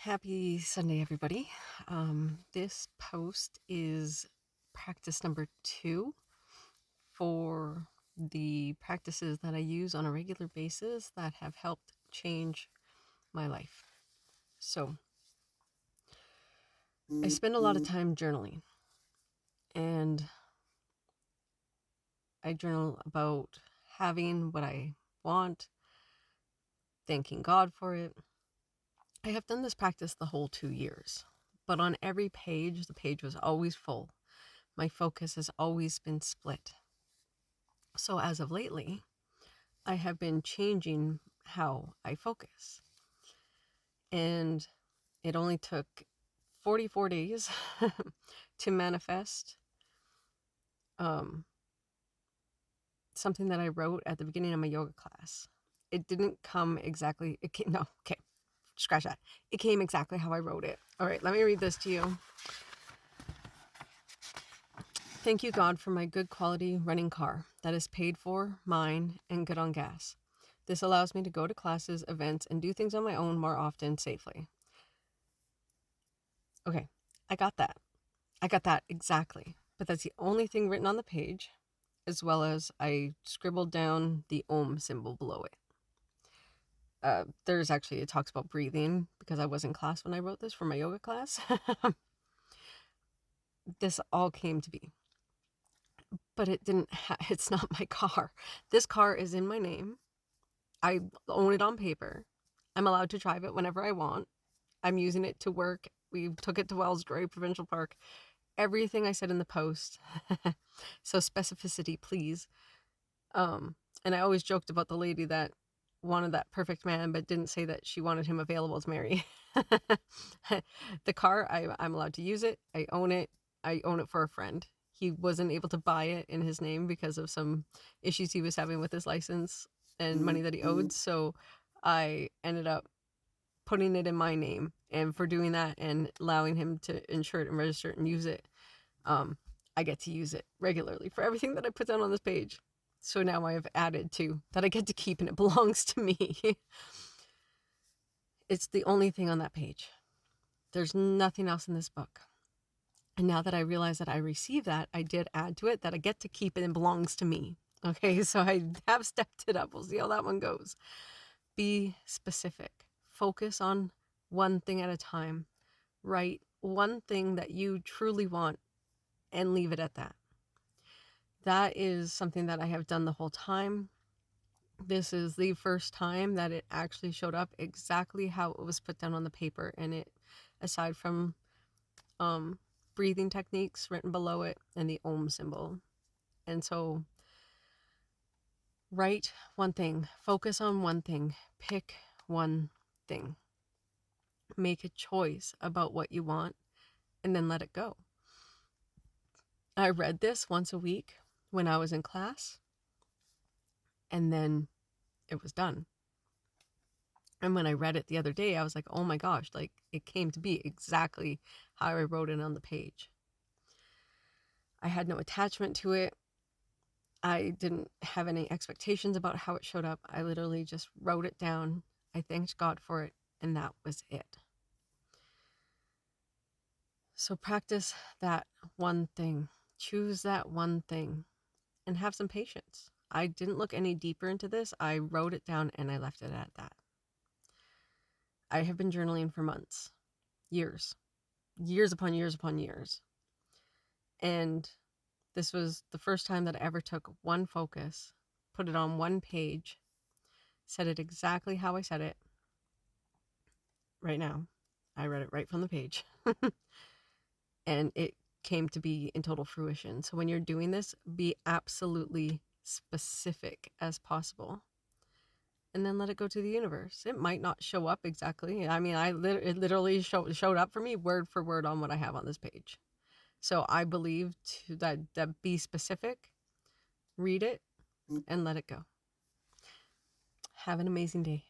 Happy Sunday, everybody. This post is practice number 2 for the practices that I use on a regular basis that have helped change my life. So, I spend a lot of time journaling, and I journal about having what I want, thanking God for it. I have done this practice the whole 2 years, but on every page, the page was always full. My focus has always been split. So as of lately, I have been changing how I focus. And it only took 44 days to manifest something that I wrote at the beginning of my yoga class. It didn't come exactly, scratch that. It came exactly how I wrote it. All right, let me read this to you. Thank you, God, for my good quality running car that is paid for, mine, and good on gas. This allows me to go to classes, events, and do things on my own more often safely. Okay, I got that. I got that exactly. But that's the only thing written on the page, as well as I scribbled down the Om symbol below it. It talks about breathing because I was in class when I wrote this for my yoga class. This all came to be. But it's not my car. This car is in my name. I own it on paper. I'm allowed to drive it whenever I want. I'm using it to work. We took it to Wells Gray Provincial Park. Everything I said in the post. So specificity, please. And I always joked about the lady that wanted that perfect man, but didn't say that she wanted him available to marry. The car, I'm allowed to use it. I own it. I own it for a friend. He wasn't able to buy it in his name because of some issues he was having with his license and money that he owed. So I ended up putting it in my name. And for doing that and allowing him to insure it and register it and use it, I get to use it regularly for everything that I put down on this page. So now I have added to that I get to keep and it belongs to me. It's the only thing on that page. There's nothing else in this book. And now that I realize that I received that, I did add to it that I get to keep it and belongs to me. Okay, so I have stepped it up. We'll see how that one goes. Be specific. Focus on one thing at a time. Write one thing that you truly want and leave it at that. That is something that I have done the whole time. This is the first time that it actually showed up exactly how it was put down on the paper. And it, aside from breathing techniques written below it and the Om symbol. And so write one thing, focus on one thing, pick one thing. Make a choice about what you want and then let it go. I read this once a week when I was in class, and then it was done. And when I read it the other day, I was like, oh my gosh, like it came to be exactly how I wrote it on the page. I had no attachment to it. I didn't have any expectations about how it showed up. I literally just wrote it down. I thanked God for it, and that was it. So practice that one thing. Choose that one thing and have some patience. I didn't look any deeper into this. I wrote it down and I left it at that. I have been journaling for months, years upon years upon years. And this was the first time that I ever took one focus, put it on one page, said it exactly how I said it. Right now, I read it right from the page. And it came to be in total fruition. So when you're doing this, be absolutely specific as possible. And then let it go to the universe. It might not show up exactly. I mean, it literally showed up for me word for word on what I have on this page. So I believe that be specific, read it, and let it go. Have an amazing day.